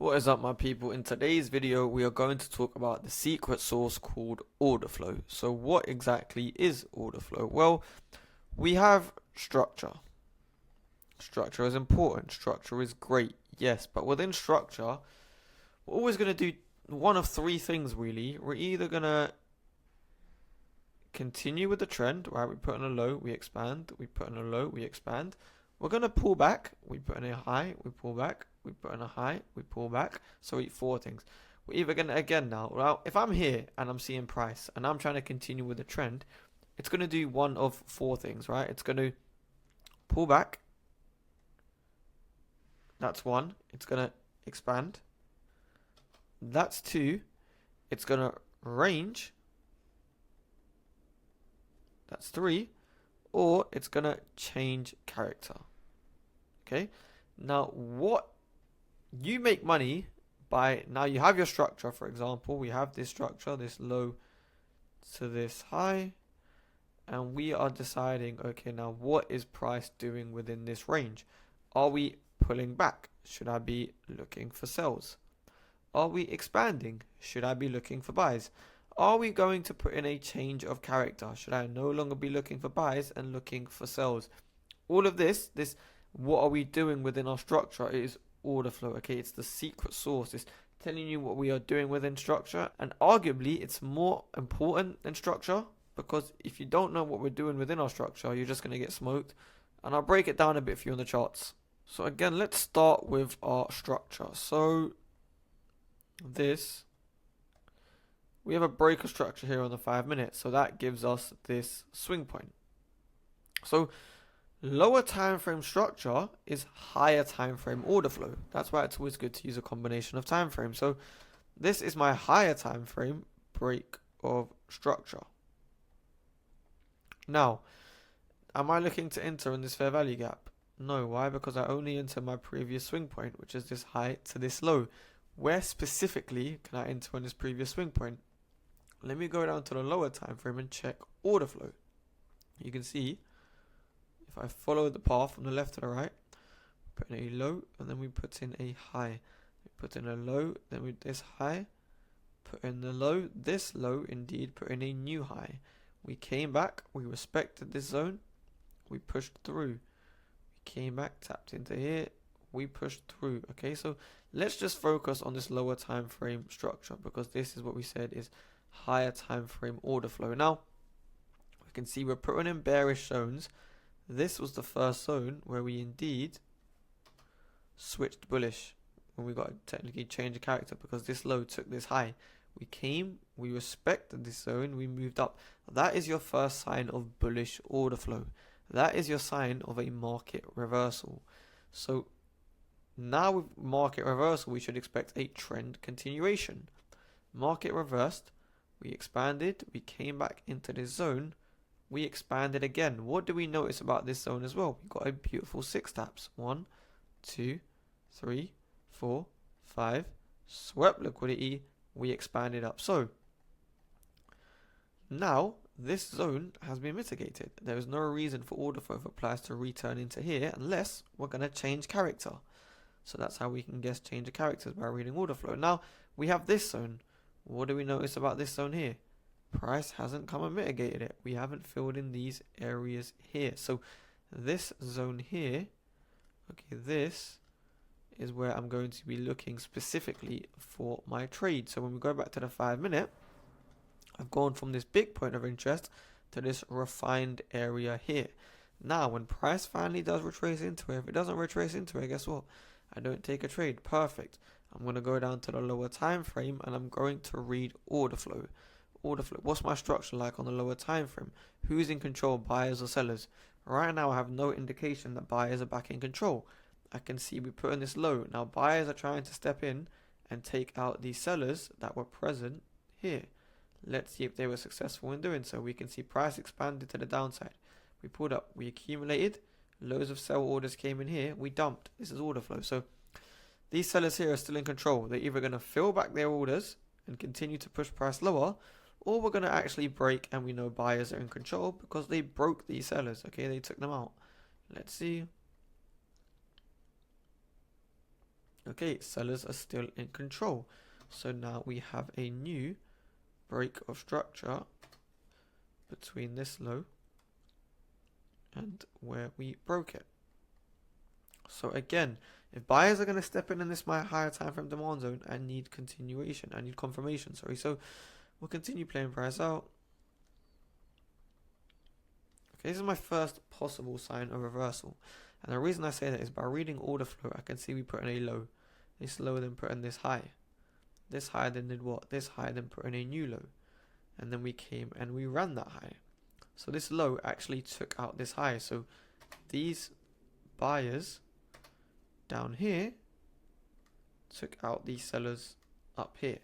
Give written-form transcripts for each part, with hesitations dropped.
What is up, my people? In today's video we are going to talk about the secret sauce called order flow. So what exactly is order flow? Well, we have structure. Structure is important, structure is great, yes, but within structure we're always going to do one of three things really. We're either going to continue with the trend, right? We put in a low, we expand, we put in a low, we expand. We're going to pull back, we put in a high, we pull back, we put in a high, we pull back. So we four things. We're either going to, again now, well, if I'm here and I'm seeing price and I'm trying to continue with the trend, it's going to do one of four things, right? It's going to pull back. That's one. It's going to expand. That's two. It's going to range. That's three. Or it's going to change character. Okay. Now, what you make money by, now you have your structure, for example. We have this structure, this low to this high. And we are deciding, okay, now what is price doing within this range? Are we pulling back? Should I be looking for sells? Are we expanding? Should I be looking for buys? Are we going to put in a change of character? Should I no longer be looking for buys and looking for sells? All of this, what are we doing within our structure? It is order flow, okay? It's the secret sauce. It's telling you what we are doing within structure, and arguably it's more important than structure, because if you don't know what we're doing within our structure, you're just going to get smoked. And I'll break it down a bit for you on the charts. So again, let's start with our structure. So this, we have a breaker structure here on the 5 minutes, so that gives us this swing point. So lower time frame structure is higher time frame order flow. That's why it's always good to use a combination of time frames. So this is my higher time frame break of structure. Now, am I looking to enter in this fair value gap? No. Why? Because I only enter my previous swing point, which is this high to this low. Where specifically can I enter on this previous swing point? Let me go down to the lower time frame and check order flow. You can see if I follow the path from the left to the right, put in a low and then we put in a high. We put in a low, then we this high, put in the low, this low, indeed put in a new high. We came back, we respected this zone, we pushed through. We came back, tapped into here, we pushed through. Okay, so let's just focus on this lower time frame structure, because this is what we said is higher time frame order flow. Now we can see we're putting in bearish zones. This was the first zone where we indeed switched bullish, when we got to technically change the character, because this low took this high. We came, we respected this zone, we moved up. That is your first sign of bullish order flow. That is your sign of a market reversal. So now with market reversal, we should expect a trend continuation. Market reversed, we expanded, we came back into this zone, we expanded again. What do we notice about this zone as well? We got a beautiful 6 taps. 1, 2, 3, 4, 5. Swept liquidity, we expanded up. So now this zone has been mitigated. There is no reason for order flow for price to return into here unless we're going to change character. So that's how we can guess change of characters, by reading order flow. Now we have this zone. What do we notice about this zone here? Price hasn't come and mitigated it. We haven't filled in these areas here. So this zone here, okay, this is where I'm going to be looking specifically for my trade. So when we go back to the 5 minute, I've gone from this big point of interest to this refined area here. Now when price finally does retrace into it, if it doesn't retrace into it, guess what? I don't take a trade. Perfect. I'm going to go down to the lower time frame and I'm going to read order flow. Order flow. What's my structure like on the lower time frame? Who's in control, buyers or sellers? Right now I have no indication that buyers are back in control. I can see we put in this low. Now buyers are trying to step in and take out the sellers that were present here. Let's see if they were successful in doing so. We can see price expanded to the downside. We pulled up, we accumulated, loads of sell orders came in here, we dumped. This is order flow. So these sellers here are still in control. They're either going to fill back their orders and continue to push price lower, or we're going to actually break, and we know buyers are in control because they broke these sellers. Okay, they took them out. Let's see. Okay, sellers are still in control. So now we have a new break of structure between this low and where we broke it. So again, if buyers are going to step in this my higher time frame demand zone, I need continuation. I need confirmation. Sorry. So we'll continue playing price out. Okay, this is my first possible sign of reversal. And the reason I say that is by reading order flow, I can see we put in a low. This low then put in this high. This high then did what? This high then put in a new low. And then we came and we ran that high. So this low actually took out this high. So these buyers down here took out these sellers up here.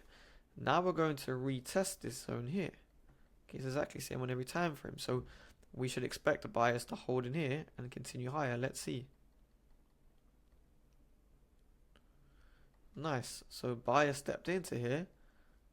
Now we're going to retest this zone here. Okay, it's exactly the same on every time frame. So we should expect the buyers to hold in here and continue higher. Let's see. Nice. So buyer stepped into here,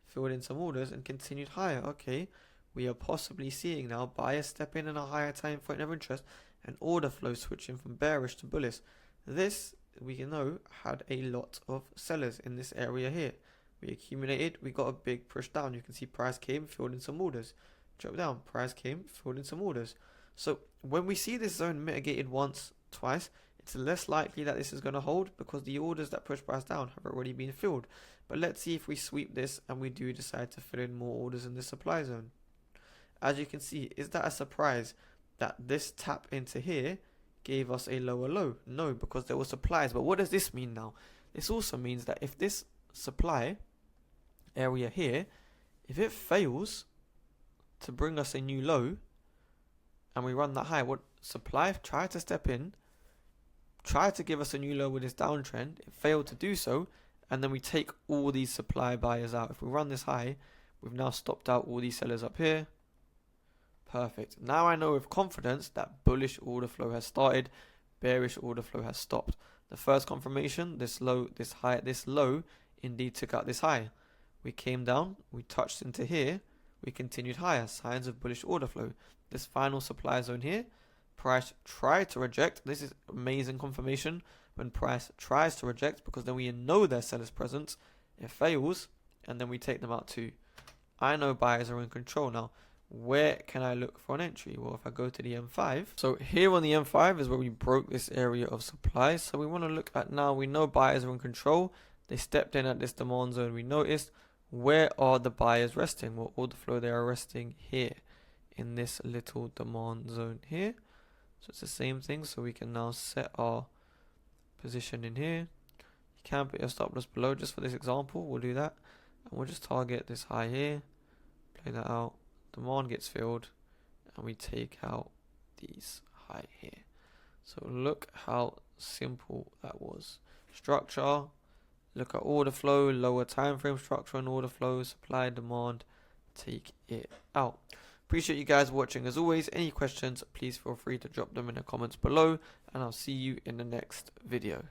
filled in some orders and continued higher. Okay, we are possibly seeing now buyers step in a higher time point of interest and order flow switching from bearish to bullish. This, we know, had a lot of sellers in this area here. We accumulated, we got a big push down. You can see price came, filled in some orders. Drop down, price came, filled in some orders. So when we see this zone mitigated once, twice, it's less likely that this is going to hold because the orders that push price down have already been filled. But let's see if we sweep this and we do decide to fill in more orders in the supply zone. As you can see, is that a surprise that this tap into here gave us a lower low? No, because there were supplies. But what does this mean now? This also means that if this supply area here, if it fails to bring us a new low and we run that high, what supply tried to step in, tried to give us a new low with this downtrend, it failed to do so, and then we take all these supply buyers out. If we run this high, we've now stopped out all these sellers up here. Perfect. Now I know with confidence that bullish order flow has started, bearish order flow has stopped. The first confirmation, this low, this high, this low indeed took out this high. We came down, we touched into here, we continued higher, signs of bullish order flow. This final supply zone here, price tried to reject. This is amazing confirmation when price tries to reject, because then we know their seller's presence. It fails, and then we take them out too. I know buyers are in control now. Where can I look for an entry? Well, if I go to the M5, so here on the M5 is where we broke this area of supply. So we want to look at now, we know buyers are in control. They stepped in at this demand zone. We noticed, where are the buyers resting? Well, order flow, they are resting here in this little demand zone here. So it's the same thing. So we can now set our position in here. You can put your stop loss below just for this example. We'll do that. And we'll just target this high here. Play that out. Demand gets filled. And we take out these high here. So look how simple that was. Structure. Look at order flow. Lower time frame structure and order flow. Supply, demand. Take it out. Appreciate you guys watching. As always, any questions, please feel free to drop them in the comments below. And I'll see you in the next video.